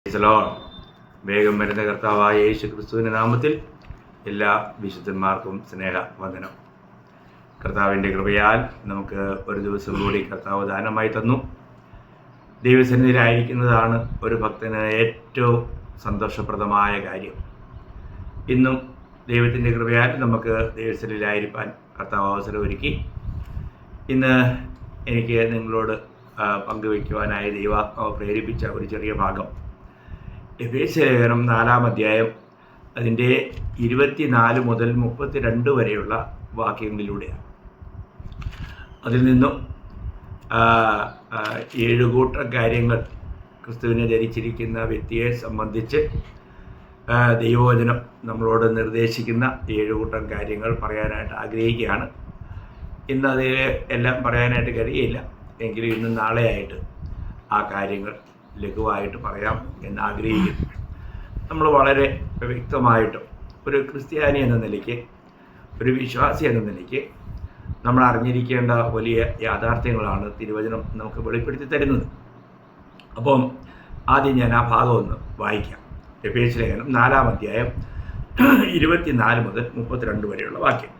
വേഗം വരുന്ന കർത്താവായ യേശു ക്രിസ്തുവിൻ്റെ നാമത്തിൽ എല്ലാ വിശുദ്ധന്മാർക്കും സ്നേഹവന്ദനം. കർത്താവിൻ്റെ കൃപയാൽ നമുക്ക് ഒരു ദിവസം കൂടി കർത്താവ് ദാനമായി തന്നു. ദൈവസന്നിധിയിലായിരിക്കുന്നതാണ് ഒരു ഭക്തന് ഏറ്റവും സന്തോഷപ്രദമായ കാര്യം. ഇന്നും ദൈവത്തിൻ്റെ കൃപയാൽ നമുക്ക് ദൈവസന്നിധിയിലായിരിക്കാൻ കർത്താവ് അവസരമൊരുക്കി. ഇന്ന് എനിക്ക് നിങ്ങളോട് പങ്കുവയ്ക്കുവാനായി ദൈവാത്മാവ് പ്രേരിപ്പിച്ച ഒരു ചെറിയ ഭാഗം എഫേസ്യലേഖനം 4-ാം അധ്യായം അതിൻ്റെ 24 മുതൽ 32 വരെയുള്ള വാക്യങ്ങളിലൂടെയാണ്. അതിൽ നിന്നും 7 കൂട്ടം കാര്യങ്ങൾ ക്രിസ്തുവിനെ ധരിച്ചിരിക്കുന്ന വ്യക്തിയെ സംബന്ധിച്ച് ദൈവവചനം നമ്മളോട് നിർദ്ദേശിക്കുന്ന 7 കൂട്ടം കാര്യങ്ങൾ പറയാനായിട്ട് ആഗ്രഹിക്കുകയാണ്. ഇന്ന് അതിൽ എല്ലാം പറയാനായിട്ട് കഴിയില്ല, എങ്കിലും ഇന്നും നാളെയായിട്ട് ആ കാര്യങ്ങൾ ലഘുവായിട്ട് പറയാം എന്നാഗ്രഹിക്കുന്നു. നമ്മൾ വളരെ വ്യക്തമായിട്ടും ഒരു ക്രിസ്ത്യാനി എന്ന നിലയ്ക്ക്, ഒരു വിശ്വാസി എന്ന നിലയ്ക്ക് നമ്മൾ അറിഞ്ഞിരിക്കേണ്ട വലിയ യാഥാർത്ഥ്യങ്ങളാണ് തിരുവചനം നമുക്ക് വെളിപ്പെടുത്തി തരുന്നത്. അപ്പം ആദ്യം ഞാൻ ആ ഭാഗം ഒന്ന് വായിക്കാം. എഫേസ്യലേഖനം 4-ാം അധ്യായം 24 മുതൽ 32 വരെയുള്ള വാക്യം.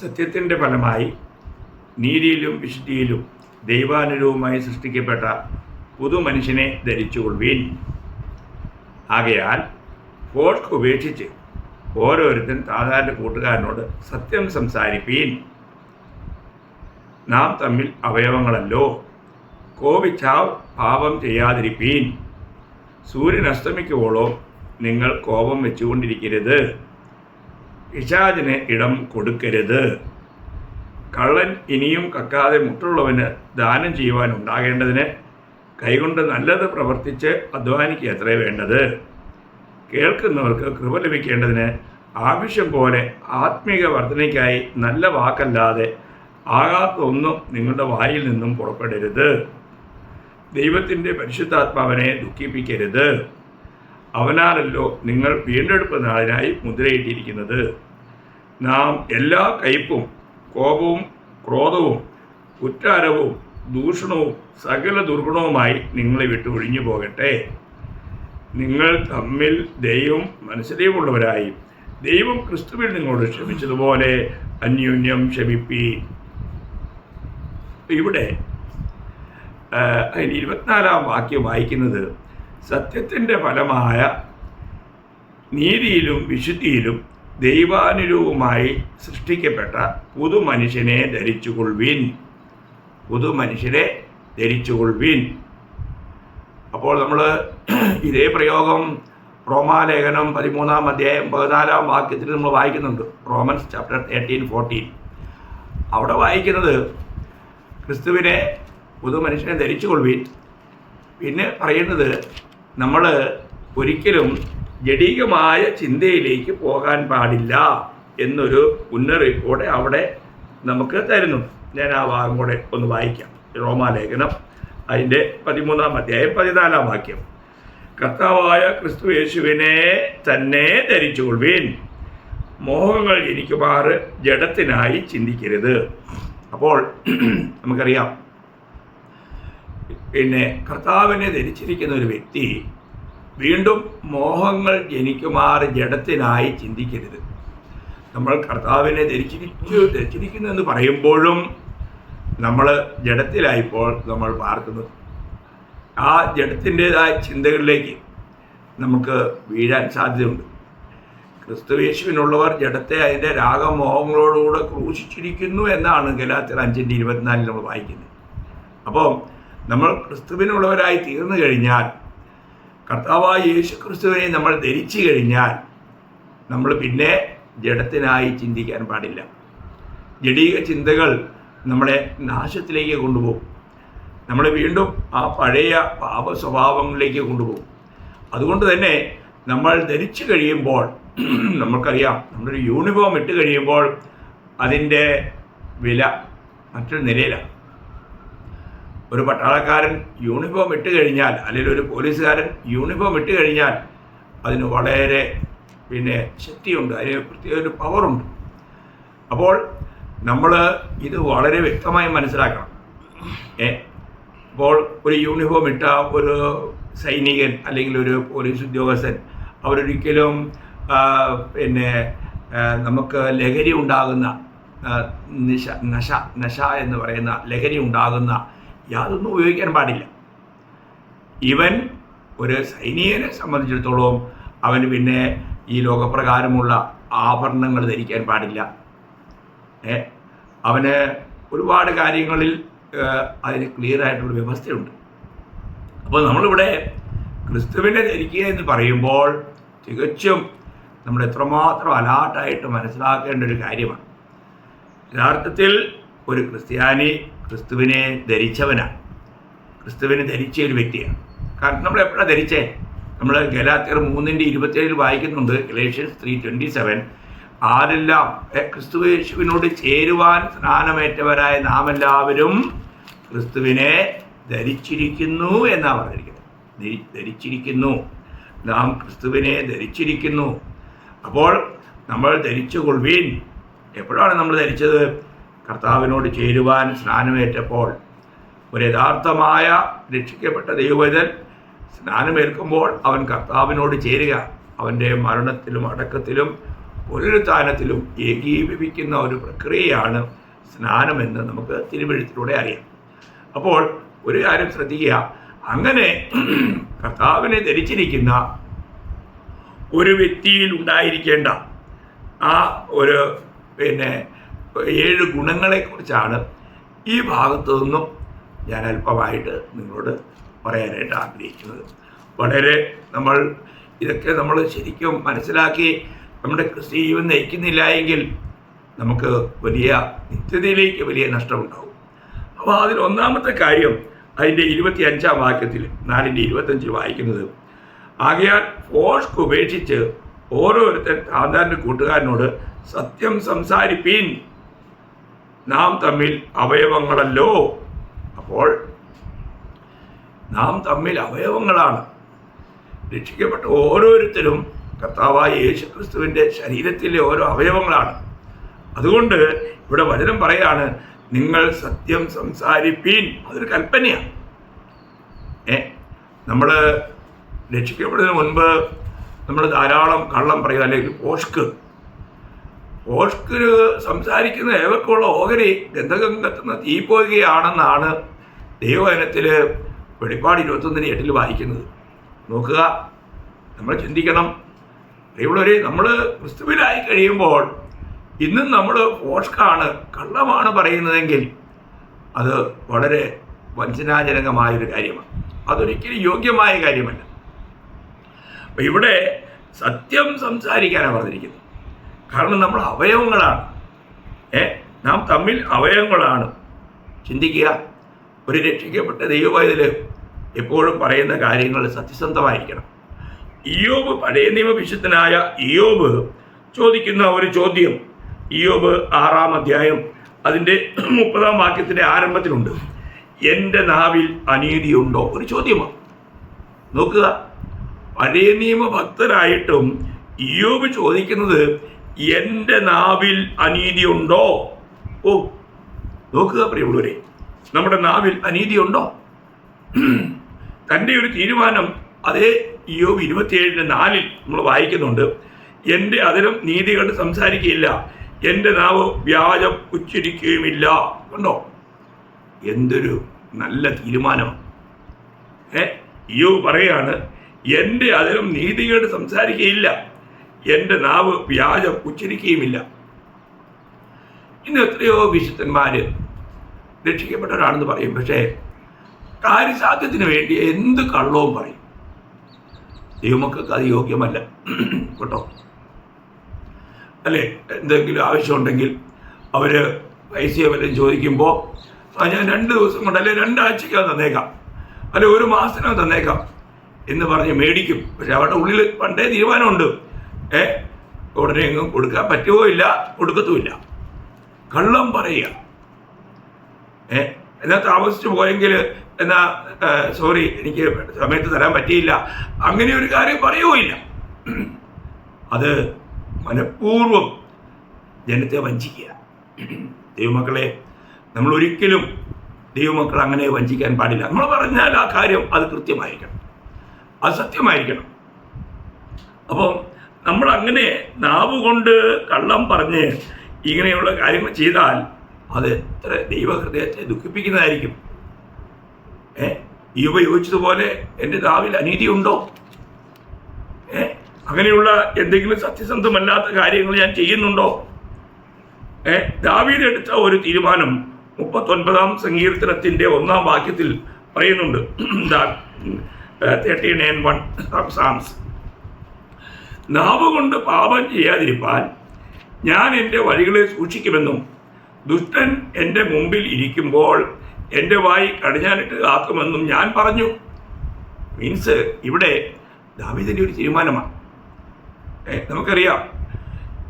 സത്യത്തിൻ്റെ ഫലമായി നീതിയിലും വിശുദ്ധിയിലും ദൈവാനുരൂപമായി സൃഷ്ടിക്കപ്പെട്ട പുതുമനുഷ്യനെ ധരിച്ചുകൊള്ളുവീൻ. ആകയാൽ ഫോർക്ക് ഉപേക്ഷിച്ച് ഓരോരുത്തൻ താതാൻ്റെ കൂട്ടുകാരനോട് സത്യം സംസാരിപ്പീൻ. നാം തമ്മിൽ അവയവങ്ങളല്ലോ, കോപിച്ചാൽ പാപം ചെയ്യാതിരിപ്പീൻ. സൂര്യൻ അസ്തമിക്കുവോളോ നിങ്ങൾ കോപം വെച്ചുകൊണ്ടിരിക്കരുത്, പിശാചിന് ഇടം കൊടുക്കരുത്. കള്ളൻ ഇനിയും കക്കാതെ മുട്ടുള്ളവന് ദാനം ചെയ്യുവാൻ ഉണ്ടാകേണ്ടതിന് കൈകൊണ്ട് നല്ലത് പ്രവർത്തിച്ച് അധ്വാനിക്കുക അത്രേ വേണ്ടത്. കേൾക്കുന്നവർക്ക് കൃപ ലഭിക്കേണ്ടതിന് ആവശ്യം പോലെ ആത്മീക വർധനയ്ക്കായി നല്ല വാക്കല്ലാതെ ആകാത്തൊന്നും നിങ്ങളുടെ വായിൽ നിന്നും പുറപ്പെടരുത്. ദൈവത്തിൻ്റെ പരിശുദ്ധാത്മാവിനെ ദുഃഖിപ്പിക്കരുത്. അവനാലല്ലോ നിങ്ങൾ വീണ്ടെടുപ്പ് നാളിനായി മുദ്രയിട്ടിരിക്കുന്നത്. നാം എല്ലാ കയ്പും കോപവും ക്രോധവും കുറ്റാരവും ദൂഷണവും സകല ദുർഗുണവുമായി നിങ്ങളെ വിട്ട് ഒഴിഞ്ഞു പോകട്ടെ. നിങ്ങൾ തമ്മിൽ ദൈവം മനസ്സിലേക്കുള്ളവരായി ദൈവം ക്രിസ്തുവിൽ നിങ്ങളോട് ക്ഷമിച്ചതുപോലെ അന്യോന്യം ക്ഷമിപ്പീൻ. ഇവിടെ 24-ാം വാക്യം വായിക്കുന്നത് സത്യത്തിൻ്റെ ഫലമായ നീതിയിലും വിശുദ്ധിയിലും ദൈവാനുരൂപമായി സൃഷ്ടിക്കപ്പെട്ട പുതുമനുഷ്യനെ ധരിച്ചുകൊള്ളുവീൻ. പുതുമനുഷ്യരെ ധരിച്ചുകൊള്ളുവീൻ. അപ്പോൾ നമ്മൾ ഇതേ പ്രയോഗം റോമാലേഖനം 13-ാം അധ്യായം 14-ാം വാക്യത്തിൽ നമ്മൾ വായിക്കുന്നുണ്ട്. റോമൻസ് ചാപ്റ്റർ 13-14 അവിടെ വായിക്കുന്നത് ക്രിസ്തുവിനെ പുതുമനുഷ്യനെ ധരിച്ചുകൊള്ളുവീൻ. പിന്നെ പറയുന്നത് നമ്മൾ ഒരിക്കലും ജഡികമായ ചിന്തയിലേക്ക് പോകാൻ പാടില്ല എന്നൊരു മുന്നറിയിപ്പോടെ അവിടെ നമുക്ക് തരുന്നു. ഞാൻ ആ ഭാഗം കൂടെ ഒന്ന് വായിക്കാം. റോമാലേഖനം അതിൻ്റെ 13-ാം അധ്യായം 14-ാം വാക്യം. കർത്താവായ ക്രിസ്തു യേശുവിനെ തന്നെ ധരിച്ചുകൊള്ളുവീൻ. മോഹങ്ങൾ ജനിക്കുമാറ് ജഡത്തിനായി ചിന്തിക്കരുത്. അപ്പോൾ നമുക്കറിയാം, പിന്നെ കർത്താവിനെ ധരിച്ചിരിക്കുന്ന ഒരു വ്യക്തി വീണ്ടും മോഹങ്ങൾ ജനിക്കുമാറ് ജഡത്തിനായി ചിന്തിക്കരുത്. നമ്മൾ കർത്താവിനെ ധരിച്ചിരിക്കുന്നു എന്ന് പറയുമ്പോഴും നമ്മൾ ജഡത്തിലായിപ്പോൾ നമ്മൾ പാർക്കുന്നത്. ആ ജഡത്തിൻ്റെതായ ചിന്തകളിലേക്ക് നമുക്ക് വീഴാൻ സാധ്യതയുണ്ട്. ക്രിസ്തുയേശുവിനുള്ളവർ ജഡത്തെ അതിൻ്റെ രാഗമോഹങ്ങളോടുകൂടെ ക്രൂശിച്ചിരിക്കുന്നു എന്നാണ് ഗലാത്യർ 5:24 നമ്മൾ വായിക്കുന്നത്. അപ്പോൾ നമ്മൾ ക്രിസ്തുവിനുള്ളവരായി തീർന്നു കഴിഞ്ഞാൽ, കർത്താവായ യേശു ക്രിസ്തുവിനെ നമ്മൾ ധരിച്ചു കഴിഞ്ഞാൽ, നമ്മൾ പിന്നെ ജഡത്തിനായി ചിന്തിക്കാൻ പാടില്ല. ജഡീക ചിന്തകൾ നമ്മളെ നാശത്തിലേക്ക് കൊണ്ടുപോകും. നമ്മളെ വീണ്ടും ആ പഴയ പാപ സ്വഭാവങ്ങളിലേക്ക് കൊണ്ടുപോകും. അതുകൊണ്ട് തന്നെ നമ്മൾ ധരിച്ചു കഴിയുമ്പോൾ, നമുക്കറിയാം, നമ്മളൊരു യൂണിഫോം ഇട്ട് കഴിയുമ്പോൾ അതിൻ്റെ വില മറ്റൊരു നിലയിലാണ്. ഒരു പട്ടാളക്കാരൻ യൂണിഫോം ഇട്ട് കഴിഞ്ഞാൽ, അല്ലെങ്കിൽ ഒരു പോലീസുകാരൻ യൂണിഫോം ഇട്ട് കഴിഞ്ഞാൽ അതിന് വളരെ ശക്തിയുണ്ട്, അതിന് പ്രത്യേക ഒരു പവറുണ്ട്. അപ്പോൾ നമ്മൾ ഇത് വളരെ വ്യക്തമായി മനസ്സിലാക്കണം. അപ്പോൾ ഒരു യൂണിഫോം ഇട്ട ഒരു സൈനികൻ അല്ലെങ്കിൽ ഒരു പോലീസ് ഉദ്യോഗസ്ഥൻ അവരൊരിക്കലും പിന്നെ നമുക്ക് ലഹരി ഉണ്ടാകുന്ന നശ എന്ന് പറയുന്ന ലഹരി ഉണ്ടാകുന്ന യാതൊന്നും ഉപയോഗിക്കാൻ പാടില്ല. ഇവൻ ഒരു സൈനികനെ സംബന്ധിച്ചിടത്തോളം അവന് പിന്നെ ഈ ലോകപ്രകാരമുള്ള ആഭരണങ്ങൾ ധരിക്കാൻ പാടില്ല. അവന് ഒരുപാട് കാര്യങ്ങളിൽ അതിന് ക്ലിയറായിട്ടുള്ള വ്യവസ്ഥയുണ്ട്. അപ്പോൾ നമ്മളിവിടെ ക്രിസ്തുവിനെ ധരിക്കുക എന്ന് പറയുമ്പോൾ തികച്ചും നമ്മൾ എത്രമാത്രം അലാർട്ടായിട്ട് മനസ്സിലാക്കേണ്ട ഒരു കാര്യമാണ്. യഥാർത്ഥത്തിൽ ഒരു ക്രിസ്ത്യാനി ക്രിസ്തുവിനെ ധരിച്ചവനാണ്, ക്രിസ്തുവിനെ ധരിച്ച ഒരു വ്യക്തിയാണ്. കാരണം നമ്മൾ എപ്പോഴാണ് ധരിച്ചേ? നമ്മൾ ഗലാത്യർ 3:27 വായിക്കുന്നുണ്ട്, ഗലേഷ്യൻസ് 3:27, ആരെല്ലാം ക്രിസ്തുയേശുവിനോട് ചേരുവാൻ സ്നാനമേറ്റവരായ നാം എല്ലാവരും ക്രിസ്തുവിനെ ധരിച്ചിരിക്കുന്നു എന്നാണ് പറഞ്ഞിരിക്കുന്നത്. ധരിച്ചിരിക്കുന്നു, നാം ക്രിസ്തുവിനെ ധരിച്ചിരിക്കുന്നു. അപ്പോൾ നമ്മൾ ധരിച്ചുകൊള്ളുവീൻ. എപ്പോഴാണ് നമ്മൾ ധരിച്ചത്? കർത്താവിനോട് ചേരുവാൻ സ്നാനമേറ്റപ്പോൾ. ഒരു യഥാർത്ഥമായ രക്ഷിക്കപ്പെട്ട ദൈവവൈതൽ സ്നാനമേൽക്കുമ്പോൾ അവൻ കർത്താവിനോട് ചേരുക, അവൻ്റെ മരണത്തിലും അടക്കത്തിലും പുനരുത്ഥാനത്തിലും ഏകീഭവിക്കുന്ന ഒരു പ്രക്രിയയാണ് സ്നാനമെന്ന് നമുക്ക് തിരുവെഴുത്തിലൂടെ അറിയാം. അപ്പോൾ ഒരു കാര്യം ശ്രദ്ധിക്കുക, അങ്ങനെ കർത്താവിനെ ധരിച്ചിരിക്കുന്ന ഒരു വ്യക്തിയിൽ ഉണ്ടായിരിക്കേണ്ട ആ ഒരു 7 ഗുണങ്ങളെക്കുറിച്ചാണ് ഈ ഭാഗത്തു നിന്നും ഞാൻ അല്പമായിട്ട് നിങ്ങളോട് പറയാനായിട്ട് ആഗ്രഹിക്കുന്നത്. വളരെ ഇതൊക്കെ നമ്മൾ ശരിക്കും മനസ്സിലാക്കി നമ്മുടെ ക്രിസ്തീയ ജീവൻ നയിക്കുന്നില്ല എങ്കിൽ നമുക്ക് വലിയ നിത്യതയിലേക്ക് വലിയ നഷ്ടമുണ്ടാകും. അപ്പോൾ അതിൽ ഒന്നാമത്തെ കാര്യം അതിൻ്റെ 25-ാം വാക്യത്തിൽ 4:25 വായിക്കുന്നത്, ആകയാൽ ഫോഷ്ക്ക് ഉപേക്ഷിച്ച് ഓരോരുത്തൻ താന്താൻ്റെ കൂട്ടുകാരനോട് സത്യം സംസാരിപ്പീൻ, നാം തമ്മിൽ അവയവങ്ങളല്ലോ. അപ്പോൾ നാം തമ്മിൽ അവയവങ്ങളാണ്. രക്ഷിക്കപ്പെട്ട ഓരോരുത്തരും കർത്താവായ യേശുക്രിസ്തുവിൻ്റെ ശരീരത്തിലെ ഓരോ അവയവങ്ങളാണ്. അതുകൊണ്ട് ഇവിടെ വചനം പറയാണ്, നിങ്ങൾ സത്യം സംസാരിപ്പീൻ. അതൊരു കൽപ്പനയാണ്. നമ്മൾ രക്ഷിക്കപ്പെടുന്നതിന് മുൻപ് നമ്മൾ ധാരാളം കള്ളം പറയുക, അല്ലെങ്കിൽ പോഷ്ക്ക് സംസാരിക്കുന്ന ഏവർക്കുള്ള ഓഹരി ഗന്ധകം കത്തുന്ന തീപ്പോകുകയാണെന്നാണ് ദൈവവചനത്തിൽ വെളിപ്പാട് 21:8 വായിക്കുന്നത്. നോക്കുക, നമ്മൾ ചിന്തിക്കണം. ഇവിടെ നമ്മൾ ക്രിസ്തുവിലായി കഴിയുമ്പോൾ ഇന്നും നമ്മൾ പോഷ്കാണ്, കള്ളമാണ് പറയുന്നതെങ്കിൽ അത് വളരെ വഞ്ചനാജനകമായൊരു കാര്യമാണ്. അതൊരിക്കലും യോഗ്യമായ കാര്യമല്ല. അപ്പം ഇവിടെ സത്യം സംസാരിക്കാനാണ് പറഞ്ഞിരിക്കുന്നത്. കാരണം നമ്മൾ അവയവങ്ങളാണ്. നാം തമ്മിൽ അവയവങ്ങളാണ്. ചിന്തിക്കുക, ഒരു രക്ഷിക്കപ്പെട്ട ദൈവവൈതൽ എപ്പോഴും പറയുന്ന കാര്യങ്ങൾ സത്യസന്ധമായിരിക്കണം. ഇയ്യോബ്, പഴയ നിയമ വിശുദ്ധനായ ഇയ്യോബ് ചോദിക്കുന്ന ഒരു ചോദ്യം ഇയ്യോബ് 6-ാം അധ്യായം അതിൻ്റെ 30-ാം വാക്യത്തിൻ്റെ ആരംഭത്തിലുണ്ട്. എൻ്റെ നാവിൽ അനീതിയുണ്ടോ? ഒരു ചോദ്യമാണ്. നോക്കുക, പഴയ നിയമ ഭക്തരായിട്ടും ഇയ്യോബ് ചോദിക്കുന്നത് എൻ്റെ നാവിൽ അനീതിയുണ്ടോ? ഓ, നോക്കുക പ്രിയമുള്ളവരെ, നമ്മുടെ നാവിൽ അനീതിയുണ്ടോ? തൻ്റെ ഒരു തീരുമാനം അതേ ഇയ്യോബ് 27:4 നമ്മൾ വായിക്കുന്നുണ്ട്. എൻ്റെ അതിലും നീതി കണ്ട് സംസാരിക്കുകയില്ല, എൻ്റെ നാവ് വ്യാജം ഉച്ചരിക്കുകയുമില്ല. കണ്ടോ, എന്തൊരു നല്ല തീരുമാനമാണ്. ഇയ്യോബ് പറയാണ്, എൻ്റെ അതിലും നീതി കണ്ട് സംസാരിക്കുകയില്ല, എൻ്റെ നാവ് വ്യാജം ഉച്ചരിക്കുകയുമില്ല. ഇന്ന് എത്രയോ വിശുദ്ധന്മാർ രക്ഷിക്കപ്പെട്ടവരാണെന്ന് പറയും, പക്ഷേ കാര്യസാധ്യത്തിന് വേണ്ടി എന്ത് കള്ളവും പറയും. ദൈവമക്കൾക്ക് അത് യോഗ്യമല്ല കേട്ടോ. അല്ലേ, എന്തെങ്കിലും ആവശ്യമുണ്ടെങ്കിൽ അവർ പൈസയോ വല്ലതും ചോദിക്കുമ്പോൾ ഞാൻ 2 ദിവസം കൊണ്ട് അല്ലെ 2 ആഴ്ചയ്ക്കകം തന്നേക്കാം, അല്ലെ 1 മാസത്തിനകം തന്നേക്കാം എന്ന് പറഞ്ഞ് മേടിക്കും. പക്ഷെ അവരുടെ ഉള്ളിൽ പണ്ടേ തീരുമാനമുണ്ട്, ഉടനെ എങ്ങും കൊടുക്കാൻ പറ്റുമോ ഇല്ല, കൊടുക്കത്തുമില്ല. കള്ളം പറയുക. എന്നാൽ താമസിച്ചു പോയെങ്കിൽ എന്നാ സോറി, എനിക്ക് സമയത്ത് തരാൻ പറ്റിയില്ല, അങ്ങനെ ഒരു കാര്യം പറയുകയില്ല. അത് മനഃപൂർവ്വം ജനത്തെ വഞ്ചിക്കുക. ദൈവമക്കളെ, നമ്മൾ ഒരിക്കലും ദൈവമക്കൾ അങ്ങനെ വഞ്ചിക്കാൻ പാടില്ല. നമ്മൾ പറഞ്ഞാൽ ആ കാര്യം അത് കൃത്യമായിരിക്കണം, അത് സത്യമായിരിക്കണം. അപ്പം നമ്മൾ അങ്ങനെ നാവ് കൊണ്ട് കള്ളം പറഞ്ഞ് ഇങ്ങനെയുള്ള കാര്യങ്ങൾ ചെയ്താൽ അത് എത്ര ദൈവഹൃദയത്തെ ദുഃഖിപ്പിക്കുന്നതായിരിക്കും. ഈ ഉപയോഗിച്ചതുപോലെ എൻ്റെ നാവിൽ അനീതിയുണ്ടോ? അങ്ങനെയുള്ള എന്തെങ്കിലും സത്യസന്ധമല്ലാത്ത കാര്യങ്ങൾ ഞാൻ ചെയ്യുന്നുണ്ടോ? ദാവീദ് എടുത്ത ഒരു തീരുമാനം 39-ാം സങ്കീർത്തനത്തിൻ്റെ 1-ാം വാക്യത്തിൽ പറയുന്നുണ്ട്. 39:1 സാംസ്. നാവ് കൊണ്ട് പാപം ചെയ്യാതിരിപ്പാൻ ഞാൻ എൻ്റെ വഴികളെ സൂക്ഷിക്കുമെന്നും ദുഷ്ടൻ എൻ്റെ മുമ്പിൽ ഇരിക്കുമ്പോൾ എൻ്റെ വായി കടിഞ്ഞാനിട്ട് കാക്കുമെന്നും ഞാൻ പറഞ്ഞു. മീൻസ് ഇവിടെ ദാവീദിൻ്റെ ഒരു തീരുമാനമാണ്. നമുക്കറിയാം,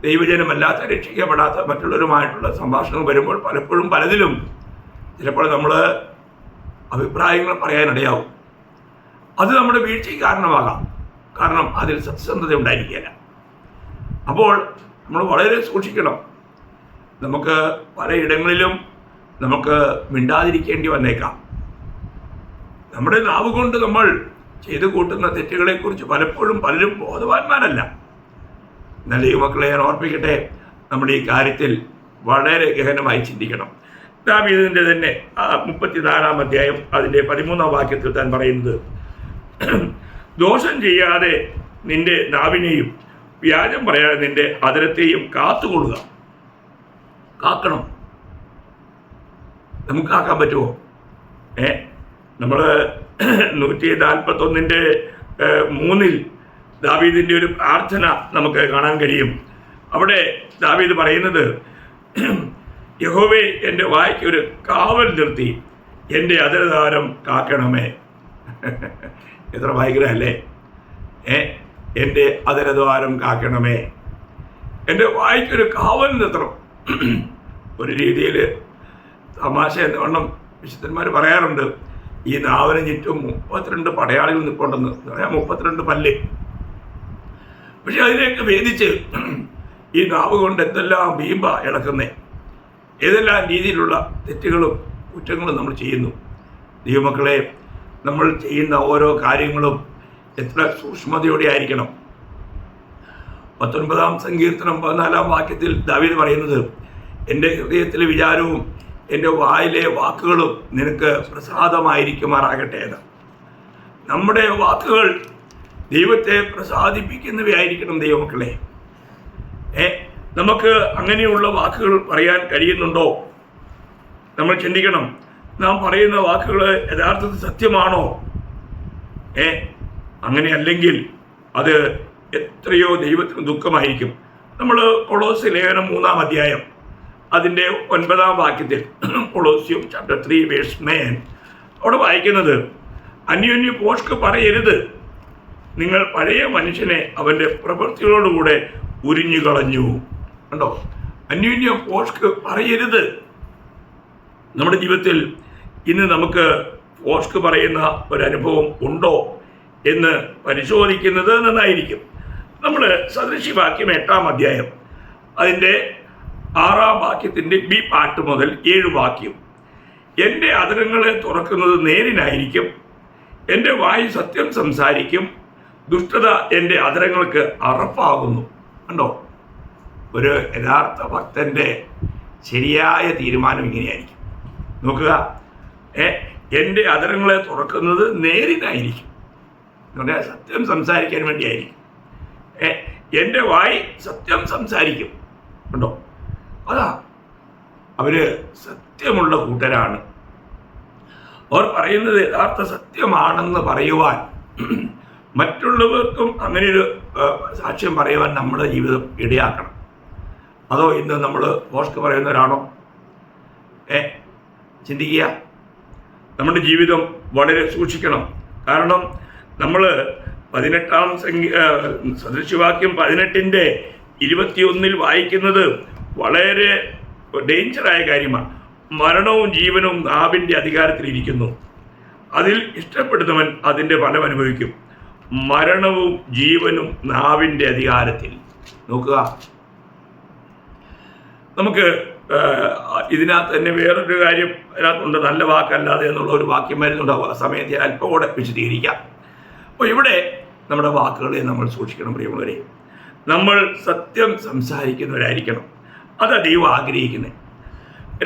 ദൈവജനമല്ലാത്ത, രക്ഷിക്കപ്പെടാത്ത മറ്റുള്ളവരുമായിട്ടുള്ള സംഭാഷണങ്ങൾ വരുമ്പോൾ പലപ്പോഴും പലതിലും ചിലപ്പോൾ നമ്മൾ അഭിപ്രായങ്ങൾ പറയാനിടയാവും. അത് നമ്മുടെ വീഴ്ചയ്ക്ക് കാരണമാകാം. കാരണം അതിൽ സത്യസന്ധത ഉണ്ടായിരിക്കില്ല. അപ്പോൾ നമ്മൾ വളരെ സൂക്ഷിക്കണം. നമുക്ക് പലയിടങ്ങളിലും നമുക്ക് മിണ്ടാതിരിക്കേണ്ടി വന്നേക്കാം. നമ്മുടെ നാവ് കൊണ്ട് നമ്മൾ ചെയ്തു കൂട്ടുന്ന തെറ്റുകളെക്കുറിച്ച് പലപ്പോഴും പലരും ബോധവാന്മാരല്ല. എന്നാൽ ദൈവമക്കളെ ഞാൻ ഓർപ്പിക്കട്ടെ, നമ്മുടെ ഈ കാര്യത്തിൽ വളരെ ഗഹനമായി ചിന്തിക്കണം. ദാവീദിൻ്റെ തന്നെ 34-ാം അധ്യായം അതിൻ്റെ 13-ാം വാക്യത്തിൽ താൻ പറയുന്നത്, ദോഷം ചെയ്യാതെ നിന്റെ നാവിനെയും വ്യാജം പറയാതെ നിന്റെ അധരത്തെയും കാത്തുകൊള്ളുക. കാക്കണം. നമുക്ക് കാക്കാൻ പറ്റുമോ? നമ്മൾ 141-3 ദാവീദിൻ്റെ ഒരു പ്രാർത്ഥന നമുക്ക് കാണാൻ കഴിയും. അവിടെ ദാവീദ് പറയുന്നത്, യഹോവേ എൻ്റെ വായ്ക്ക് ഒരു കാവൽ നിർത്തി എൻ്റെ അധരദ്വാരം കാക്കണമേ. എത്ര ഭയങ്കരമല്ലേ? എൻ്റെ അധരദ്വാരം കാക്കണമേ. എൻ്റെ വായ്ക്കൊരു കാവൽ നിർത്തണം. ഒരു രീതിയിൽ തമാശ എന്നവണ്ണം വിശുദ്ധന്മാർ പറയാറുണ്ട്, ഈ നാവിന് ചുറ്റും 32 പടയാളികൾ നിൽപ്പുണ്ടെന്ന്. പറയാം, 32 പല്ല്. പക്ഷെ അതിനെയൊക്കെ ഭേദിച്ച് ഈ നാവ് കൊണ്ട് എന്തെല്ലാം ബീമ്പ ഇളക്കുന്നേ, ഏതെല്ലാം രീതിയിലുള്ള തെറ്റുകളും കുറ്റങ്ങളും നമ്മൾ ചെയ്യുന്നു. ദൈവമക്കളെ, നമ്മൾ ചെയ്യുന്ന ഓരോ കാര്യങ്ങളും എത്ര സൂക്ഷ്മതയോടെ ആയിരിക്കണം. 19-ാം സങ്കീർത്തനം 14-ാം വാക്യത്തിൽ ദാവീദ് പറയുന്നത്, എൻ്റെ ഹൃദയത്തിലെ വിചാരവും എൻ്റെ വായിലെ വാക്കുകളും നിനക്ക് പ്രസാദമായിരിക്കുമാറാകട്ടെ എന്ന്. നമ്മുടെ വാക്കുകൾ ദൈവത്തെ പ്രസാദിപ്പിക്കുന്നവയായിരിക്കണം. ദൈവമക്കളെ, നമുക്ക് അങ്ങനെയുള്ള വാക്കുകൾ പറയാൻ കഴിയുന്നുണ്ടോ? നമ്മൾ ചിന്തിക്കണം. നാം പറയുന്ന വാക്കുകൾ യഥാർത്ഥത്തിൽ സത്യമാണോ? അങ്ങനെയല്ലെങ്കിൽ അത് എത്രയോ ദൈവത്തിന് ദുഃഖമായിരിക്കും. നമ്മൾ കൊളോസ്യ ലേഖനം 3-ാം അധ്യായം അതിൻ്റെ 9-ാം വാക്യത്തിൽ, കൊളോസ്യം ചാപ്റ്റർ 3 വേഴ്സ് 9, അവിടെ വായിക്കുന്നത്, അന്യോന്യ പോഷ്ക്ക് പറയരുത്, നിങ്ങൾ പഴയ മനുഷ്യനെ അവൻ്റെ പ്രവൃത്തികളോടുകൂടെ ഉരിഞ്ഞു കളഞ്ഞു. കണ്ടോ? അന്യോന്യ പോഷ്ക്ക് പറയരുത്. നമ്മുടെ ജീവിതത്തിൽ ഇന്ന് നമുക്ക് പോഷ്ക്ക് പറയുന്ന ഒരനുഭവം ഉണ്ടോ എന്ന് പരിശോധിക്കുന്നത് നന്നായിരിക്കും. നമ്മൾ സദൃശ്യവാക്യം 8-ാം അധ്യായം അതിൻ്റെ 6-ാം വാക്യത്തിൻ്റെ ബി പാർട്ട് മുതൽ 7 വാക്യം, എൻ്റെ അധരങ്ങളെ തുറക്കുന്നത് നേരിനായിരിക്കും, എൻ്റെ വായ് സത്യം സംസാരിക്കും, ദുഷ്ടത എൻ്റെ അധരങ്ങൾക്ക് അറപ്പാകുന്നു. കണ്ടോ? ഒരു യഥാർത്ഥ ഭക്തൻ്റെ ശരിയായ തീരുമാനം ഇങ്ങനെയായിരിക്കും. നോക്കുക, എൻ്റെ അധരങ്ങളെ തുറക്കുന്നത് നേരിനായിരിക്കും, സത്യം സംസാരിക്കാൻ വേണ്ടിയായിരിക്കും. എൻ്റെ വായ് സത്യം സംസാരിക്കും. കണ്ടോ? അതാ അവര് സത്യമുള്ള കൂട്ടരാണ്. അവർ പറയുന്നത് യഥാർത്ഥ സത്യമാണെന്ന് പറയുവാൻ, മറ്റുള്ളവർക്കും അങ്ങനെയൊരു സാക്ഷ്യം പറയുവാൻ നമ്മുടെ ജീവിതം ഇടയാക്കണം. അതോ ഇന്ന് നമ്മൾ പോസ്റ്റ് പറയുന്നവരാണോ? ചിന്തിക്കുക. നമ്മുടെ ജീവിതം വളരെ സൂക്ഷിക്കണം. കാരണം നമ്മൾ 18-ാം സദൃശ്യവാക്യം 18-ന്റെ 21 വായിക്കുന്നത് വളരെ ഡേഞ്ചറായ കാര്യമാണ്. മരണവും ജീവനും നാവിൻ്റെ അധികാരത്തിലിരിക്കുന്നു, അതിൽ ഇഷ്ടപ്പെടുന്നവൻ അതിൻ്റെ ഫലം അനുഭവിക്കും. മരണവും ജീവനും നാവിൻ്റെ അധികാരത്തിൽ. നോക്കുക, നമുക്ക് ഇതിനകത്ത് തന്നെ വേറൊരു കാര്യം അതിനകത്തുണ്ട്, നല്ല വാക്കല്ലാതെ എന്നുള്ള ഒരു വാക്യം വരുന്നുണ്ടാവും. ആ സമയത്ത് അല്പം കൂടെ വിശദീകരിക്കാം. അപ്പോൾ ഇവിടെ നമ്മുടെ വാക്കുകളെ നമ്മൾ സൂക്ഷിക്കണം പ്രിയമുള്ളവരെ. നമ്മൾ സത്യം സംസാരിക്കുന്നവരായിരിക്കണം. അതാ ദൈവം ആഗ്രഹിക്കുന്നത്.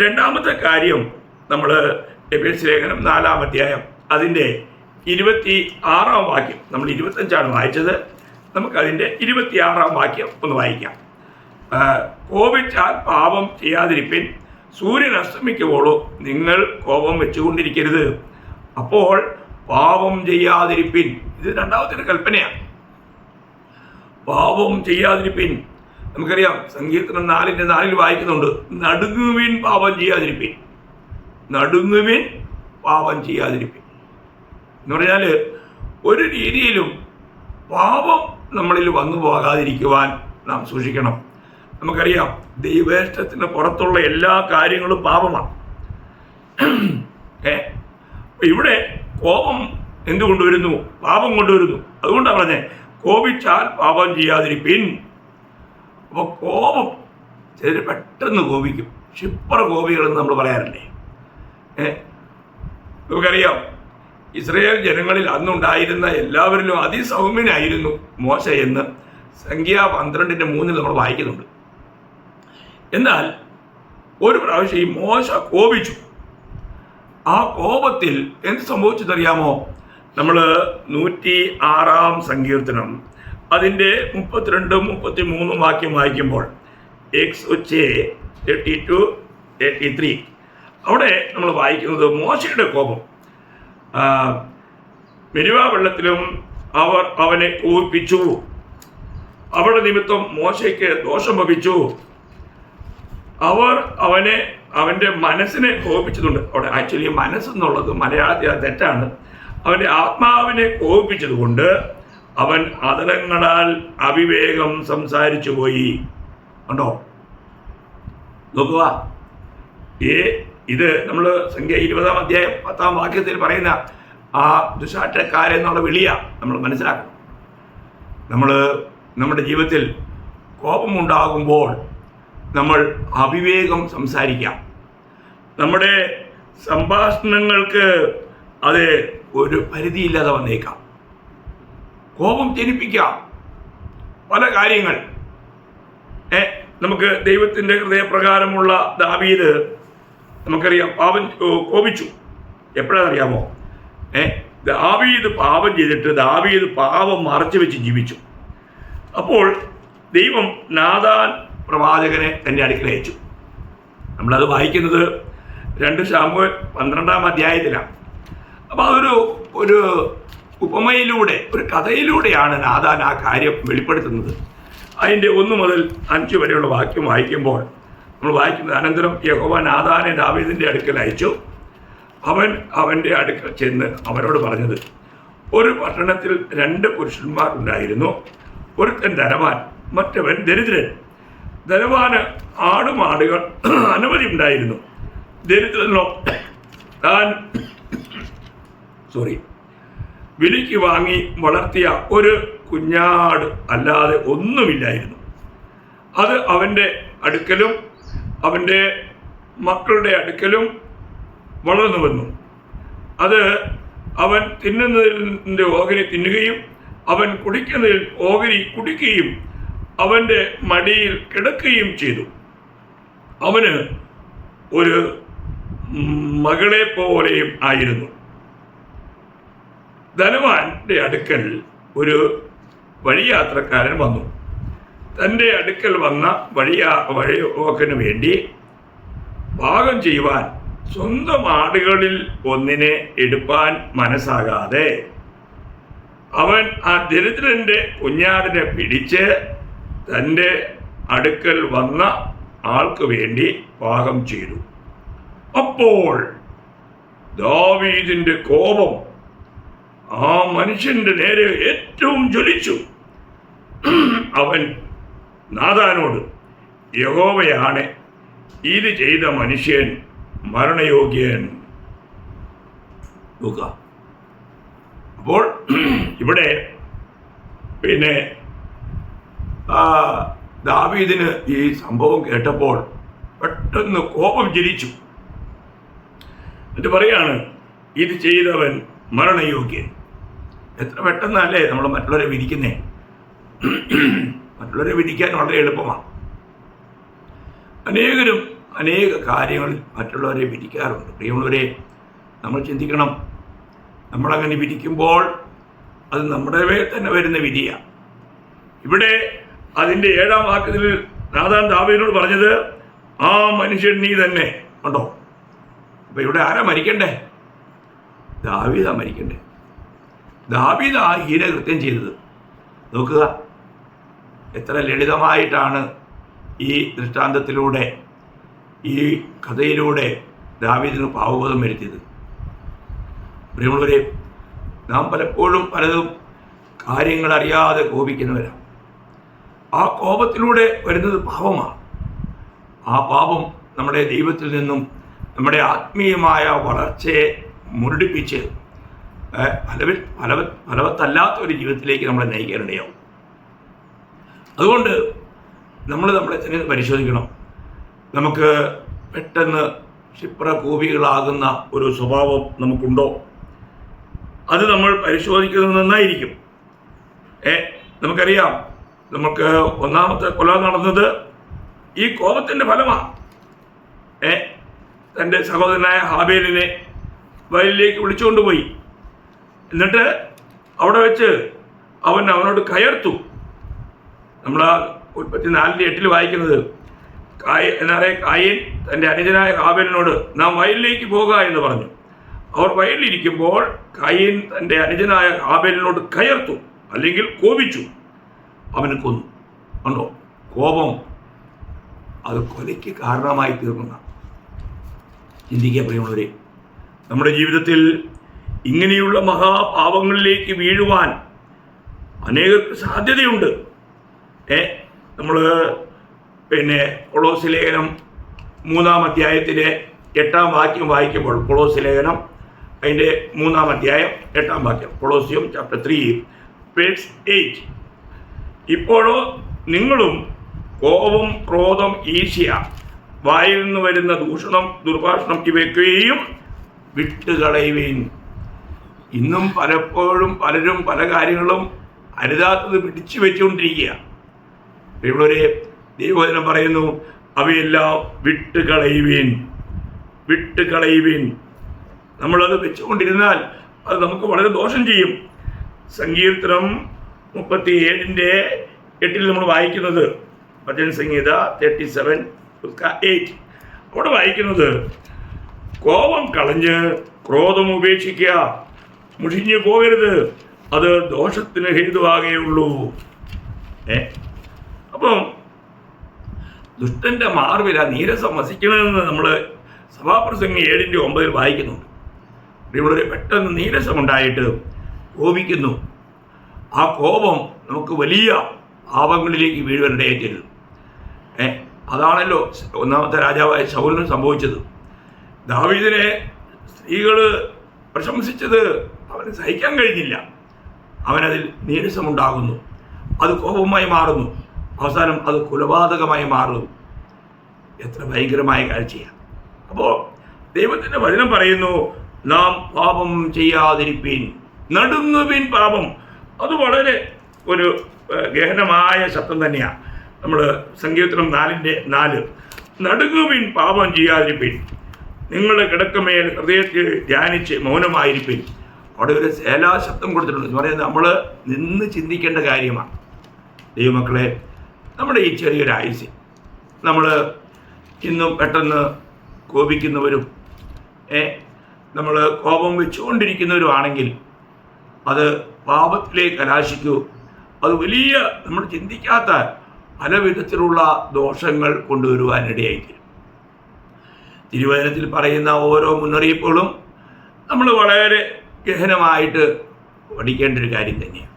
രണ്ടാമത്തെ കാര്യം, നമ്മൾ എഫേസ്യ ലേഖനം 4-ാം അധ്യായം അതിൻ്റെ 26-ാം വാക്യം, നമ്മൾ 25-ആണ് വായിച്ചത്, നമുക്കതിൻ്റെ 26-ാം വാക്യം ഒന്ന് വായിക്കാം. കോപിച്ചാൽ പാപം ചെയ്യാതിരിപ്പിൻ, സൂര്യൻ അസ്തമിക്കുമ്പോഴോ നിങ്ങൾ കോപം വെച്ചുകൊണ്ടിരിക്കരുത്, അപ്പോൾ പാപം ചെയ്യാതിരിപ്പിൻ. ഇത് രണ്ടാമത്തെ കൽപ്പനയാണ്. പാപം ചെയ്യാതിരിപ്പിൻ. നമുക്കറിയാം, സങ്കീർത്തനം 4:4 വായിക്കുന്നുണ്ട്, നടുങ്ങുവിൻ പാപം ചെയ്യാതിരിപ്പിൻ, നടുങ്ങുവിൻ പാപം ചെയ്യാതിരിപ്പിൻ എന്ന് പറഞ്ഞാൽ ഒരു രീതിയിലും പാപം നമ്മളിൽ വന്നു പോകാതിരിക്കുവാൻ നാം സൂക്ഷിക്കണം. നമുക്കറിയാം, ദൈവേഷ്ടത്തിന് പുറത്തുള്ള എല്ലാ കാര്യങ്ങളും പാപമാണ്. ഇവിടെ കോപം എന്ത് കൊണ്ടുവരുന്നു? പാപം കൊണ്ടുവരുന്നു. അതുകൊണ്ടാണ് പറഞ്ഞേ കോപിച്ചാൽ പാപം ചെയ്യാതിരിപ്പിൻ. അപ്പോൾ കോപം ചിലർ പെട്ടെന്ന് കോപിക്കും, ക്ഷിപ്ര കോപികളെന്ന് നമ്മൾ പറയാറില്ലേ. നമുക്കറിയാം, ഇസ്രായേൽ ജനങ്ങളിൽ അന്നുണ്ടായിരുന്ന എല്ലാവരിലും അതിസൗമ്യനായിരുന്നു മോശ എന്ന് സംഖ്യ 12:3 നമ്മൾ വായിക്കുന്നുണ്ട്. എന്നാൽ ഒരു പ്രാവശ്യം ഈ മോശ കോപിച്ചു. ആ കോപത്തിൽ എന്ത് സംഭവിച്ചതറിയാമോ? നമ്മൾ 106-ാം സങ്കീർത്തനം അതിൻ്റെ 32-33 വാക്യം വായിക്കുമ്പോൾ X 32-83 അവിടെ നമ്മൾ വായിക്കുന്നത് മോശയുടെ കോപം. മെരിവാ വെള്ളത്തിലും അവർ അവനെ കോപിപ്പിച്ചു, അവരുടെ നിമിത്തം മോശയ്ക്ക് ദോഷം ഭവിച്ചു. അവർ അവൻ്റെ മനസ്സിനെ കോപിച്ചതുണ്ട്. അവിടെ ആക്ച്വലി മനസ്സെന്നുള്ളത് മലയാളത്തിൽ തെറ്റാണ്. അവൻ്റെ ആത്മാവിനെ കോപിപ്പിച്ചത് കൊണ്ട് അവൻ അതരങ്ങളാൽ അവിവേകം സംസാരിച്ചു പോയി. ഉണ്ടോ? നോക്കുക, ഇത് നമ്മൾ സംഖ്യ 20-ാം അധ്യായം 10-ാം വാക്യത്തിൽ പറയുന്ന ആ ദുശാഠ്യക്കാരെന്നുള്ള വിളിയാണ് നമ്മൾ മനസ്സിലാക്കണം. നമ്മുടെ ജീവിതത്തിൽ കോപമുണ്ടാകുമ്പോൾ നമ്മൾ അവിവേകം സംസാരിക്കാം. നമ്മുടെ സംഭാഷണങ്ങൾക്ക് അത് ഒരു പരിധിയില്ലാതെ വന്നേക്കാം. കോപം ജനിപ്പിക്കാം പല കാര്യങ്ങൾ. നമുക്ക് ദൈവത്തിൻ്റെ ഹൃദയപ്രകാരമുള്ള ദാവീദ് നമുക്കറിയാം കോപിച്ചു. എപ്പോഴാണെന്നറിയാമോ? ദാവീദ് പാപം ചെയ്തിട്ട് ദാവീദ് പാപം മറച്ചു വെച്ച് ജീവിച്ചു. അപ്പോൾ ദൈവം നാഥാൻ പ്രവാചകനെ തൻ്റെ അടുക്കൽ അയച്ചു. നമ്മളത് വായിക്കുന്നത് 2 ശമൂവേൽ 12-ാം അധ്യായത്തിലാണ്. അപ്പോൾ ഒരു ഉപമയിലൂടെ, ഒരു കഥയിലൂടെയാണ് നാഥാൻ ആ കാര്യം വെളിപ്പെടുത്തുന്നത്. അതിൻ്റെ 1 മുതൽ 5 വരെയുള്ള വാക്യം വായിക്കുമ്പോൾ നമ്മൾ വായിക്കുന്നത്, അനന്തരം യഹോവ നാഥാനെ ദാവീദിൻ്റെ അടുക്കൽ അയച്ചു. അവൻ്റെ അടുക്കൽ ചെന്ന് അവരോട് പറഞ്ഞത്, ഒരു പട്ടണത്തിൽ 2 പുരുഷന്മാർ ഉണ്ടായിരുന്നു. ഒരുത്തൻ ധനവാൻ, മറ്റവൻ ദരിദ്രൻ. ധനവാന് ആടുമാടുകൾ അനവധി ഉണ്ടായിരുന്നു. ദരിദ്രനോ താൻ വിലയ്ക്ക് വാങ്ങി വളർത്തിയ ഒരു കുഞ്ഞാട് അല്ലാതെ ഒന്നുമില്ലായിരുന്നു. അത് അവൻ്റെ അടുക്കലും അവൻ്റെ മക്കളുടെ അടുക്കലും വളർന്നു വന്നു. അത് അവൻ തിന്നുന്നതിൻ്റെ ഓഹരി തിന്നുകയും അവൻ കുടിക്കുന്നതിൽ ഓഹരി കുടിക്കുകയും അവൻ്റെ മടിയിൽ കിടക്കുകയും ചെയ്തു. അവന് ഒരു മകളെ പോലെയും ആയിരുന്നു. ധനവാന്റെ അടുക്കൽ ഒരു വഴിയാത്രക്കാരൻ വന്നു. തൻ്റെ അടുക്കൽ വന്ന വഴിപോക്കന് വേണ്ടി പാകം ചെയ്യുവാൻ സ്വന്തം ആടുകളിൽ ഒന്നിനെ എടുപ്പാൻ മനസ്സാകാതെ അവൻ ആ ദരിദ്രൻ്റെ കുഞ്ഞാടിനെ പിടിച്ച് തൻ്റെ അടുക്കൽ വന്ന ആൾക്ക് വേണ്ടി പാകം ചെയ്തു. അപ്പോൾ ദാവീദിൻ്റെ കോപം ആ മനുഷ്യൻ്റെ നേരെ ഏറ്റവും ജ്വലിച്ചു. അവൻ നാഥാനോട്, യഹോവയാണ് ഇത് ചെയ്ത മനുഷ്യൻ മരണയോഗ്യൻ. നോക്കുക, അപ്പോൾ ഇവിടെ ദാവീദിന് ഈ സംഭവം കേട്ടപ്പോൾ പെട്ടെന്ന് കോപം ജ്വലിച്ചു. എന്നിട്ട് പറയാണ്, ഇത് ചെയ്തവൻ മരണയോഗ്യൻ. എത്ര പെട്ടെന്നല്ലേ നമ്മൾ മറ്റുള്ളവരെ വിധിക്കുന്നേ. മറ്റുള്ളവരെ വിധിക്കാൻ വളരെ എളുപ്പമാണ്. അനേകരും അനേക കാര്യങ്ങളിൽ മറ്റുള്ളവരെ വിധിക്കാറുണ്ട്. പ്രിയമുള്ളവരെ, നമ്മൾ ചിന്തിക്കണം, നമ്മളങ്ങനെ വിധിക്കുമ്പോൾ അത് നമ്മുടെ മേൽ തന്നെ വരുന്ന വിധിയാണ്. ഇവിടെ അതിൻ്റെ 7-ാം വാക്യത്തിൽ നാഥാൻ ദാവീദിനോട് പറഞ്ഞത്, ആ മനുഷ്യൻ നീ തന്നെ. ഉണ്ടോ? അപ്പം ഇവിടെ ആരാ മരിക്കണ്ടേ? ദാവീദാ മരിക്കണ്ടേ. ദാവീദാ ഹീനകൃത്യം ചെയ്തത്. നോക്കുക, എത്ര ലളിതമായിട്ടാണ് ഈ ദൃഷ്ടാന്തത്തിലൂടെ, ഈ കഥയിലൂടെ ദാവീദിന് പാവബോധം വരുത്തിയത്. പ്രിയമുള്ളവരെ, നാം പലപ്പോഴും പലതും കാര്യങ്ങൾ അറിയാതെ കോപിക്കുന്നവരാണ്. ആ കോപത്തിലൂടെ വരുന്നത് പാപമാണ്. ആ പാപം നമ്മുടെ ദൈവത്തിൽ നിന്നും നമ്മുടെ ആത്മീയമായ വളർച്ചയെ മുരടിപ്പിച്ച് ഫലവത്തല്ലാത്ത ഒരു ജീവിതത്തിലേക്ക് നമ്മളെ നയിക്കാനിടയാവും. അതുകൊണ്ട് നമ്മളെ തന്നെ പരിശോധിക്കണം. നമുക്ക് പെട്ടെന്ന് ക്ഷിപ്രകോപികളാകുന്ന ഒരു സ്വഭാവം നമുക്കുണ്ടോ? അത് നമ്മൾ പരിശോധിക്കുന്നത് നന്നായിരിക്കും. നമുക്കറിയാം, നമുക്ക് ഒന്നാമത്തെ കൊല നടന്നത് ഈ കോപത്തിൻ്റെ ഫലമാണ്. തൻ്റെ സഹോദരനായ ഹാബേലിനെ വയലിലേക്ക് വിളിച്ചുകൊണ്ടുപോയി. എന്നിട്ട് അവിടെ വെച്ച് അവനോട് കയർത്തു. നമ്മൾ 34:8 വായിക്കുന്നത്, കായൻ തൻ്റെ അനുജനായ ഹാബേലിനോട് നാം വയലിലേക്ക് പോകുക എന്ന് പറഞ്ഞു. അവർ വയലിലിരിക്കുമ്പോൾ കായൻ തൻ്റെ അനുജനായ ഹാബേലിനോട് കയർത്തു, അല്ലെങ്കിൽ കോപിച്ചു, അവനെ കൊന്നു. ഉണ്ടോ? കോപം അത് കൊലയ്ക്ക് കാരണമായി തീർക്കുന്ന. ചിന്തിക്കുക പ്രിയമുള്ളവരെ, നമ്മുടെ ജീവിതത്തിൽ ഇങ്ങനെയുള്ള മഹാപാപങ്ങളിലേക്ക് വീഴുവാൻ അനേകർക്ക് സാധ്യതയുണ്ട്. നമ്മൾ കൊളോസ്യ ലേഖനം 3-ാം അധ്യായത്തിലെ 8-ാം വാക്യം വായിക്കുമ്പോൾ, കൊളോസ്യ ലേഖനം അതിൻ്റെ 3-ാം അധ്യായം 8-ാം വാക്യം, കൊളോസ്യം ചാപ്റ്റർ 3 വേഴ്സ് 8, ഇപ്പോഴോ നിങ്ങളും കോപം, ക്രോധം, ഈർഷ്യ, വായിൽ നിന്ന് വരുന്ന ദൂഷണം, ദുർഭാഷണം ഇവയൊക്കെയും വിട്ടുകളയുവീൻ. ഇന്നും പലപ്പോഴും പലരും പല കാര്യങ്ങളും അരുതാത്തത് പിടിച്ചു വെച്ചുകൊണ്ടിരിക്കുക. ഇവരെ ദൈവവചനം പറയുന്നു, അവയെല്ലാം വിട്ടുകളയുവീൻ. നമ്മളത് വെച്ചുകൊണ്ടിരുന്നാൽ അത് നമുക്ക് വളരെ ദോഷം ചെയ്യും. സങ്കീർത്തനം 37:8 നമ്മൾ വായിക്കുന്നത്, ഭജൻ സംഗീത 37:8, അവിടെ വായിക്കുന്നത്, കോപം കളഞ്ഞ് ക്രോധം ഉപേക്ഷിക്കുക, മുഷിഞ്ഞു പോകരുത്, അത് ദോഷത്തിന് ഹേതുവാകുകയുള്ളൂ. അപ്പം ദുഷ്ടന്റെ മാർവില നീരസം വസിക്കണമെന്ന് നമ്മൾ സഭാപ്രസംഗം 7:9 വായിക്കുന്നുണ്ട്. ഇവിടെ പെട്ടെന്ന് നീരസമുണ്ടായിട്ട് കോപിക്കുന്നു. ആ കോപം നമുക്ക് വലിയ പാപങ്ങളിലേക്ക് വീഴുവാനിടയായിത്തീരുന്നു. അതാണല്ലോ ഒന്നാമത്തെ രാജാവായ ശൗലിന് സംഭവിച്ചത്. ദാവീദിനെ സ്ത്രീകൾ പ്രശംസിച്ചത് അവന് സഹിക്കാൻ കഴിഞ്ഞില്ല. അവനതിൽ നീരസമുണ്ടാകുന്നു, അത് കോപമായി മാറുന്നു, അവസാനം അത് കൊലപാതകമായി മാറുന്നു. എത്ര ഭയങ്കരമായ കാഴ്ചയാണ്. അപ്പോൾ ദൈവത്തിൻ്റെ വചനം പറയുന്നു, നാം പാപം ചെയ്യാതിരിപ്പീൻ, നടുങ്ങുവിൻ പാപം. അത് വളരെ ഒരു ഗഹനമായ ശബ്ദം തന്നെയാണ്. നമ്മൾ സങ്കീർത്തനം 4:4, നടുങ്ങുവിൻ പാപം ചെയ്യാതിരിപ്പീൻ, നിങ്ങളുടെ കിടക്കമേൽ ഹൃദയത്തിൽ ധ്യാനിച്ച് മൗനമായിരിപ്പീൻ. അവിടെ ഒരു സേലാ ശബ്ദം കൊടുത്തിട്ടുണ്ട്. എന്ന് പറയുന്നത് നമ്മൾ നിന്ന് ചിന്തിക്കേണ്ട കാര്യമാണ്. ദൈവമക്കളെ, നമ്മുടെ ഈ ചെറിയൊരു ആയുസ് നമ്മൾ ഇന്നും പെട്ടെന്ന് കോപിക്കുന്നവരും നമ്മൾ കോപം വെച്ചുകൊണ്ടിരിക്കുന്നവരുമാണെങ്കിൽ അത് പാപത്തിലേക്ക് കലാശിക്കൂ. അത് വലിയ നമ്മൾ ചിന്തിക്കാത്ത പല വിധത്തിലുള്ള ദോഷങ്ങൾ കൊണ്ടുവരുവാനിടയായിത്തീരും. തിരുവചനത്തിൽ പറയുന്ന ഓരോ മുന്നറിയിപ്പുകളും നമ്മൾ വളരെ ഗഹനമായിട്ട് പഠിക്കേണ്ട ഒരു കാര്യം തന്നെയാണ്.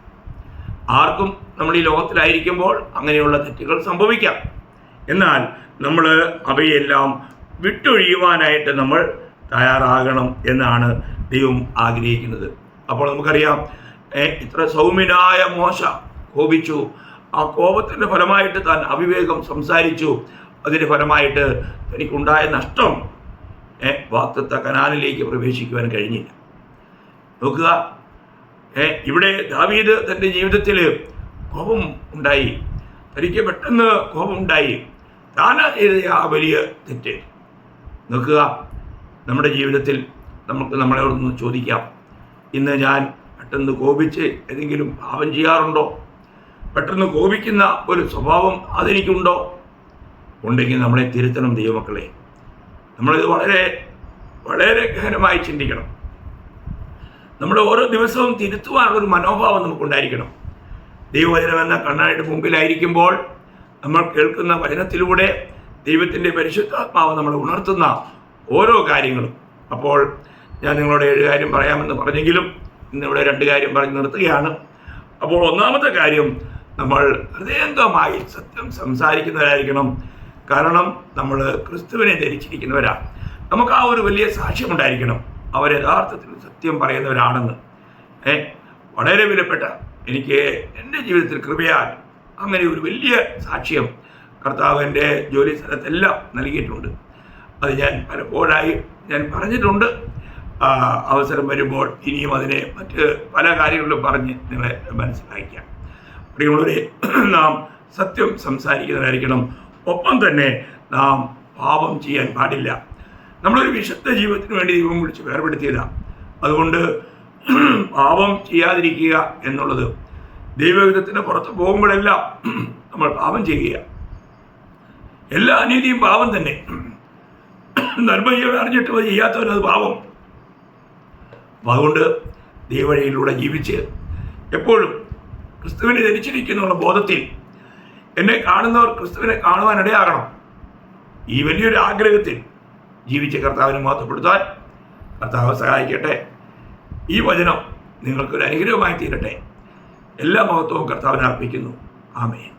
ആർക്കും നമ്മൾ ഈ ലോകത്തിലായിരിക്കുമ്പോൾ അങ്ങനെയുള്ള തെറ്റുകൾ സംഭവിക്കാം. എന്നാൽ നമ്മൾ അവയെല്ലാം വിട്ടൊഴിയുവാനായിട്ട് നമ്മൾ തയ്യാറാകണം എന്നാണ് ദൈവം ആഗ്രഹിക്കുന്നത്. അപ്പോൾ നമുക്കറിയാം, ഇത്ര സൗമ്യനായ മോശ കോപിച്ചു. ആ കോപത്തിൻ്റെ ഫലമായിട്ട് താൻ അവിവേകം സംസാരിച്ചു. അതിൻ്റെ ഫലമായിട്ട് തനിക്കുണ്ടായ നഷ്ടം വാഗ്ദത്ത കനാനിലേക്ക് പ്രവേശിക്കുവാൻ കഴിഞ്ഞില്ല. നോക്കുക, ഇവിടെ ദാവീദ് തൻ്റെ ജീവിതത്തിൽ കോപം ഉണ്ടായി, തനിക്ക് പെട്ടെന്ന് കോപം ഉണ്ടായി, താനാ ചെയ്ത ആ വലിയ തെറ്റ്. നോക്കുക, നമ്മുടെ ജീവിതത്തിൽ നമുക്ക് നമ്മളോടൊന്ന് ചോദിക്കാം, ഇന്ന് ഞാൻ പെട്ടെന്ന് കോപിച്ച് ഏതെങ്കിലും പാപം ചെയ്യാറുണ്ടോ? പെട്ടെന്ന് കോപിക്കുന്ന ഒരു സ്വഭാവം അതെനിക്കുണ്ടോ? ഉണ്ടെങ്കിൽ നമ്മളെ തിരുത്തണം ദൈവമക്കളെ. നമ്മളിത് വളരെ വളരെ ഗഹനമായി ചിന്തിക്കണം. നമ്മൾ ഓരോ ദിവസവും തിരുത്തുവാനുള്ളൊരു മനോഭാവം നമുക്കുണ്ടായിരിക്കണം. ദൈവവചനം എന്ന കണ്ണാടിയുടെ മുമ്പിലായിരിക്കുമ്പോൾ നമ്മൾ കേൾക്കുന്ന വചനത്തിലൂടെ ദൈവത്തിൻ്റെ പരിശുദ്ധാത്മാവ് നമ്മളെ ഉണർത്തുന്ന ഓരോ കാര്യങ്ങളും. അപ്പോൾ ഞാൻ നിങ്ങളോട് 7 കാര്യം പറയാമെന്ന് പറഞ്ഞെങ്കിലും ഇന്നിവിടെ 2 കാര്യം പറഞ്ഞ് നിർത്തുകയാണ്. അപ്പോൾ ഒന്നാമത്തെ കാര്യം, നമ്മൾ ഹൃദയംഗമായി സത്യം സംസാരിക്കുന്നവരായിരിക്കണം. കാരണം നമ്മൾ ക്രിസ്തുവിനെ ധരിച്ചിരിക്കുന്നവരാണ്. നമുക്ക് ആ ഒരു വലിയ സാക്ഷ്യമുണ്ടായിരിക്കണം, അവർ യഥാർത്ഥത്തിൽ സത്യം പറയുന്നവരാണെന്ന്. വളരെ വിലപ്പെട്ട, എനിക്ക് എൻ്റെ ജീവിതത്തിൽ കൃപയാൽ അങ്ങനെ ഒരു വലിയ സാക്ഷ്യം കർത്താവ് എൻ്റെ ജോലി സ്ഥലത്തെല്ലാം നൽകിയിട്ടുണ്ട്. അത് ഞാൻ പലപ്പോഴായി പറഞ്ഞിട്ടുണ്ട്. അവസരം വരുമ്പോൾ ഇനിയും അതിനെ മറ്റ് പല കാര്യങ്ങളിലും പറഞ്ഞ് നിങ്ങളെ മനസ്സിലാക്കാം. പ്രിയമുള്ളവരെ, നാം സത്യം സംസാരിക്കുന്നവരായിരിക്കണം. ഒപ്പം തന്നെ നാം പാപം ചെയ്യാൻ പാടില്ല. നമ്മളൊരു വിശുദ്ധ ജീവിതത്തിന് വേണ്ടി ദൈവം വിളിച്ച് വേർപെടുത്തിയതാണ്. അതുകൊണ്ട് പാപം ചെയ്യാതിരിക്കുക എന്നുള്ളത്, ദൈവഹിതത്തിന് പുറത്ത് പോകുമ്പോഴെല്ലാം നമ്മൾ പാപം ചെയ്യുക. എല്ലാ അനീതിയും പാപം തന്നെ. നന്മ അറിഞ്ഞിട്ട് ചെയ്യാത്തവരത് പാപം. അതുകൊണ്ട് ദൈവവഴിയിലൂടെ ജീവിച്ച് എപ്പോഴും ക്രിസ്തുവിനെ ധരിച്ചിരിക്കുന്നുള്ള ബോധത്തിൽ എന്നെ കാണുന്നവർ ക്രിസ്തുവിനെ കാണുവാനിടയാകണം. ഈ വലിയൊരു ആഗ്രഹത്തിൽ ജീവിച്ച കർത്താവിനെ മഹത്വപ്പെടുത്താൻ കർത്താവ് സഹായിക്കട്ടെ. ഈ വചനം നിങ്ങൾക്കൊരു അനുഗ്രഹമായി തീരട്ടെ. എല്ലാ മഹത്വവും കർത്താവിനെ അർപ്പിക്കുന്നു. ആമേൻ.